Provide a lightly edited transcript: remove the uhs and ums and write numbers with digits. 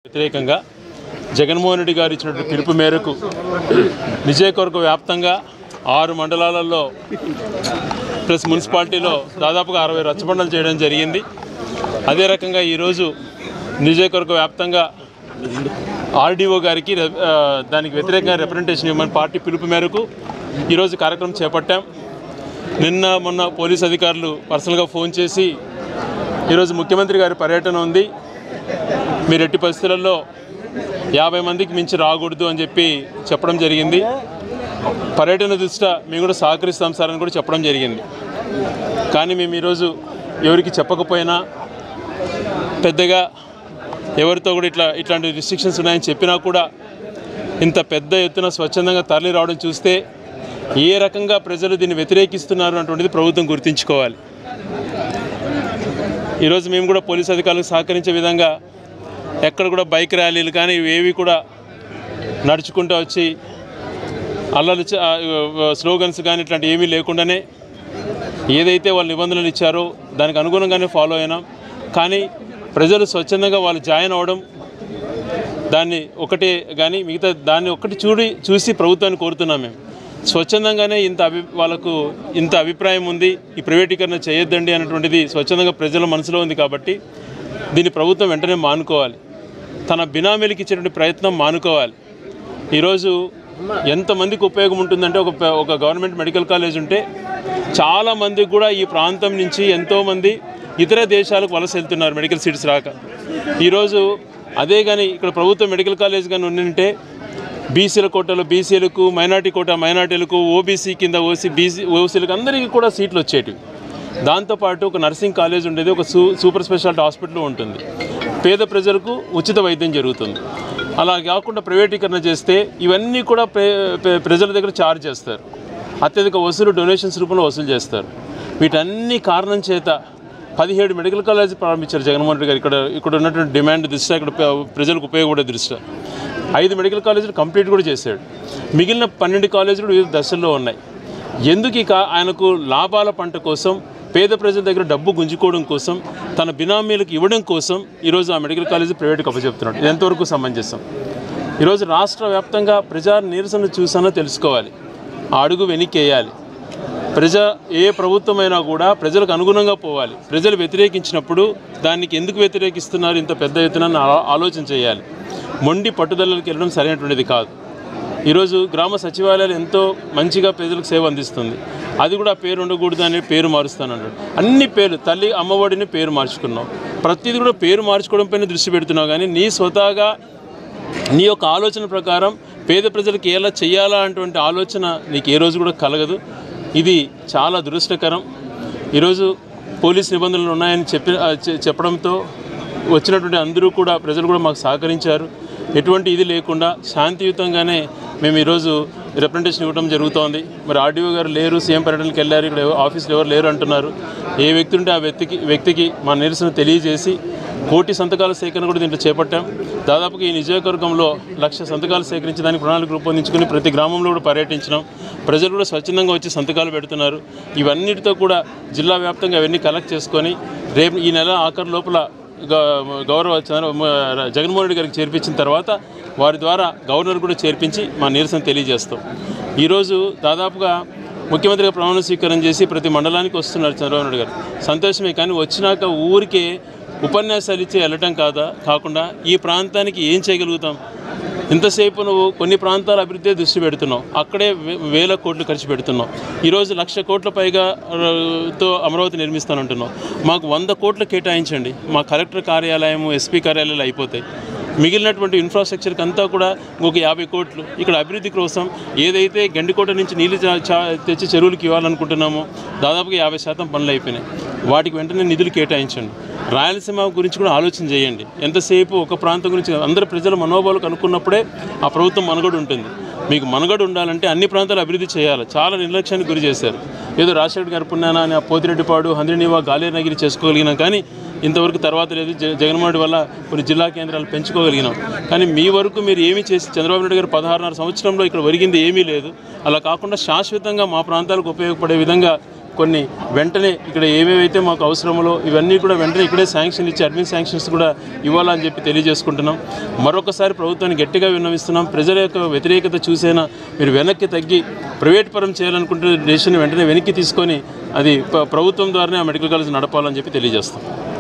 వ్యతిరేకంగా జగన్మోహన్ రెడ్డి గారు ఇచ్చినటువంటి పిలుపు మేరకు నియోజకవర్గ వ్యాప్తంగా 6 మండలాలలో ప్లస్ మున్సిపాలిటీలో దాదాపుగా 60 రచ్చబండలు చేయడం జరిగింది. అదే రకంగా ఈరోజు నియోజకవర్గ వ్యాప్తంగా ఆర్డీఓ గారికి దానికి వ్యతిరేకంగా రిప్రజెంటేషన్ ఇవ్వమని పార్టీ పిలుపు మేరకు ఈరోజు కార్యక్రమం చేపట్టాం. నిన్న మొన్న పోలీస్ అధికారులు పర్సనల్గా ఫోన్ చేసి ఈరోజు ముఖ్యమంత్రి గారి పర్యటన ఉంది, మీరు ఎట్టి పరిస్థితులలో 50 మందికి మించి రాకూడదు అని చెప్పడం జరిగింది. పర్యటన దృష్ట్యా మేము కూడా సహకరిస్తాం సార్ అని కూడా చెప్పడం జరిగింది. కానీ మేము ఈరోజు ఎవరికి చెప్పకపోయినా పెద్దగా ఎవరితో కూడా ఇట్లాంటి రిస్ట్రిక్షన్స్ ఉన్నాయని చెప్పినా కూడా ఇంత పెద్ద ఎత్తున స్వచ్ఛందంగా తరలి రావడం చూస్తే ఏ రకంగా ప్రజలు దీన్ని వ్యతిరేకిస్తున్నారు అటువంటిది ప్రభుత్వం గుర్తుంచుకోవాలి. ఈరోజు మేము కూడా పోలీస్ అధికారులకు సహకరించే విధంగా ఎక్కడ కూడా బైక్ ర్యాలీలు కానీ ఇవేవి కూడా నడుచుకుంటూ వచ్చి అల్లలు స్లోగన్స్ కానీ ఇట్లాంటి ఏమీ లేకుండానే ఏదైతే వాళ్ళు నిబంధనలు ఇచ్చారో దానికి అనుగుణంగానే ఫాలో అయినాం. కానీ ప్రజలు స్వచ్ఛందంగా వాళ్ళు జాయిన్ అవ్వడం దాన్ని ఒకటే కానీ మిగతా దాన్ని ఒకటి చూసి ప్రభుత్వాన్ని కోరుతున్నాం. మేము స్వచ్ఛందంగానే వాళ్ళకు ఇంత అభిప్రాయం ఉంది, ఈ ప్రైవేటీకరణ చేయొద్దండి అన్నటువంటిది స్వచ్ఛందంగా ప్రజల మనసులో ఉంది. కాబట్టి దీన్ని ప్రభుత్వం వెంటనే మానుకోవాలి, తన బినామీలకు ఇచ్చేటువంటి ప్రయత్నం మానుకోవాలి. ఈరోజు ఎంతమందికి ఉపయోగం ఉంటుందంటే ఒక గవర్నమెంట్ మెడికల్ కాలేజ్ ఉంటే చాలామందికి కూడా ఈ ప్రాంతం నుంచి ఎంతోమంది ఇతర దేశాలకు వలస వెళ్తున్నారు మెడికల్ సీట్స్ రాక. ఈరోజు అదే కానీ ఇక్కడ ప్రభుత్వ మెడికల్ కాలేజ్ కానీ ఉండింటే బీసీల కోటాలో బీసీలకు, మైనార్టీ కోటా మైనార్టీలకు, ఓబీసీ కింద ఓసీలకు అందరికీ కూడా సీట్లు వచ్చేటివి. దాంతోపాటు ఒక నర్సింగ్ కాలేజ్ ఉండేది, ఒక సూపర్ స్పెషాలిటీ హాస్పిటల్ ఉంటుంది, పేద ప్రజలకు ఉచిత వైద్యం జరుగుతుంది. అలా కాకుండా ప్రైవేటీకరణ చేస్తే ఇవన్నీ కూడా ప్రజల దగ్గర ఛార్జ్ చేస్తారు, అత్యధిక వసూలు డొనేషన్స్ రూపంలో వసూలు చేస్తారు. వీటన్ని కారణం చేత 17 మెడికల్ కాలేజ్ ప్రారంభించారు జగన్మోహన్ రెడ్డి గారు. ఇక్కడ ఉన్నటువంటి డిమాండ్ దృష్ట్యా, ఇక్కడ ప్రజలకు ఉపయోగపడే దృష్ట్యా 5 మెడికల్ కాలేజీలు కంప్లీట్ కూడా చేశాడు. మిగిలిన 12 కాలేజీలు వివిధ దశల్లో ఉన్నాయి. ఎందుకు ఆయనకు లాభాల పంట కోసం, పేద ప్రజల దగ్గర డబ్బు గుంజుకోవడం కోసం, తన బినామీలకు ఇవ్వడం కోసం ఈరోజు ఆ మెడికల్ కాలేజీ ప్రైవేట్కి అప్పచెప్తున్నాడు. ఇది ఎంతవరకు సమంజసం? ఈరోజు రాష్ట్ర వ్యాప్తంగా ప్రజా నిరసన చూసానో తెలుసుకోవాలి, ఆ అడుగు వెనక్కి వేయాలి. ఏ ప్రభుత్వమైనా కూడా ప్రజలకు అనుగుణంగా పోవాలి. ప్రజలు వ్యతిరేకించినప్పుడు దానికి ఎందుకు వ్యతిరేకిస్తున్నారు ఇంత పెద్ద ఎత్తున ఆలోచన చేయాలి. మొండి పట్టుదలకి వెళ్ళడం సరైనటువంటిది కాదు. ఈరోజు గ్రామ సచివాలయాలు ఎంతో మంచిగా ప్రజలకు సేవ అందిస్తుంది, అది కూడా పేరు ఉండకూడదు అనే పేరు మారుస్తానన్నాడు. అన్ని పేర్లు, తల్లి అమ్మఒడిని పేరు మార్చుకున్నావు, ప్రతిదీ కూడా పేరు మార్చుకోవడం పైన దృష్టి పెడుతున్నావు. కానీ నీ స్వతహాగా నీ యొక్క ఆలోచన ప్రకారం పేద ప్రజలకు ఎలా చేయాలా అటువంటి ఆలోచన నీకు ఏ రోజు కూడా కలగదు. ఇది చాలా దురదృష్టకరం. ఈరోజు పోలీస్ నిబంధనలు ఉన్నాయని చెప్పడంతో వచ్చినటువంటి అందరూ కూడా ప్రజలు కూడా మాకు సహకరించారు. ఎటువంటి ఇది లేకుండా శాంతియుతంగానే మేము ఈరోజు రిప్రజెంటేషన్ ఇవ్వడం జరుగుతోంది. మరి ఆర్డీఓ గారు లేరు, సీఎం పర్యటనకి వెళ్ళారు, ఇక్కడ ఆఫీసులో ఎవరు లేరు అంటున్నారు. ఏ వ్యక్తి ఉంటే ఆ వ్యక్తికి మా నిరసన తెలియజేసి 1 కోటి సంతకాల సేకరణ కూడా దీంట్లో చేపట్టాం. దాదాపుగా ఈ నియోజకవర్గంలో 1,00,000 సంతకాలు సేకరించడానికి ప్రణాళిక రూపొందించుకుని ప్రతి గ్రామంలో కూడా పర్యటించినాం. ప్రజలు కూడా స్వచ్ఛందంగా వచ్చి సంతకాలు పెడుతున్నారు. ఇవన్నిటితో కూడా జిల్లా వ్యాప్తంగా అవన్నీ కలెక్ట్ చేసుకొని రేపు ఈ నెల ఆఖరి లోపల గౌరవ జగన్మోహన్ రెడ్డి గారికి చేర్పించిన తర్వాత వారి ద్వారా గవర్నర్ కూడా చేర్పించి మా నిరసన తెలియజేస్తాం. ఈరోజు దాదాపుగా ముఖ్యమంత్రిగా ప్రమాణ స్వీకారం చేసి ప్రతి మండలానికి వస్తున్నారు చంద్రబాబు నాయుడు గారు. సంతోషమే. కానీ వచ్చినాక ఊరికే ఉపన్యాసాలు ఇచ్చి వెళ్ళటం కాకుండా ఈ ప్రాంతానికి ఏం చేయగలుగుతాం? ఇంతసేపు నువ్వు కొన్ని ప్రాంతాల అభివృద్ధి దృష్టి పెడుతున్నావు, అక్కడే 1,000 కోట్లు ఖర్చు పెడుతున్నావు. ఈరోజు 1,00,000 కోట్ల పైగాతో అమరావతి నిర్మిస్తానంటున్నావు. మాకు 100 కోట్లు కేటాయించండి, మా కలెక్టర్ కార్యాలయం, ఎస్పీ కార్యాలయాలు అయిపోతాయి. మిగిలినటువంటి ఇన్ఫ్రాస్ట్రక్చర్కి అంతా కూడా ఒక 50 కోట్లు ఇక్కడ అభివృద్ధి కోసం ఏదైతే గండికోట నుంచి నీళ్ళు తెచ్చి చెరువులకు ఇవ్వాలనుకుంటున్నామో దాదాపుగా 50% పనులు అయిపోయినాయి. వాటికి వెంటనే నిధులు కేటాయించండి. రాయలసీమ గురించి కూడా ఆలోచన చేయండి. ఎంతసేపు ఒక ప్రాంతం గురించి అందరు ప్రజల మనోభావాలు కనుక్కున్నప్పుడే ఆ ప్రభుత్వం మనుగడ ఉంటుంది. మీకు మనుగడ ఉండాలంటే అన్ని ప్రాంతాలు అభివృద్ధి చేయాలి. చాలా నిర్లక్ష్యానికి గురి చేశారు. ఏదో రాజశేఖర్ గారు పుణ్యాన అని ఆ పోతిరెడ్డిపాడు, హంద్రినీవా, గాలేరునగిరి చేసుకోగలిగినాం. కానీ ఇంతవరకు తర్వాత లేదు. జగన్మోహన్ రెడ్డి వల్ల కొన్ని జిల్లా కేంద్రాలు పెంచుకోగలిగినాం. కానీ మీ వరకు మీరు ఏమీ చేసి చంద్రబాబు నాయుడు గారు 16.5 సంవత్సరంలో ఇక్కడ ఒరిగింది ఏమీ లేదు. అలా కాకుండా శాశ్వతంగా మా ప్రాంతాలకు ఉపయోగపడే విధంగా కొన్ని వెంటనే ఇక్కడ ఏమేమైతే మాకు అవసరమో ఇవన్నీ కూడా వెంటనే ఇక్కడే శాంక్షన్ ఇచ్చి అడ్మిన్ శాంక్షన్స్ కూడా ఇవ్వాలని చెప్పి తెలియజేసుకుంటున్నాం. మరొకసారి ప్రభుత్వాన్ని గట్టిగా విన్నవిస్తున్నాం. ప్రజల యొక్క వ్యతిరేకత చూసైనా మీరు వెనక్కి తగ్గి ప్రైవేట్ పరం చేయాలనుకుంటే డెసిషన్ వెంటనే వెనక్కి తీసుకొని అది ప్రభుత్వం ద్వారానే ఆ మెడికల్ కాలేజ్ నడపాలని చెప్పి తెలియజేస్తాం.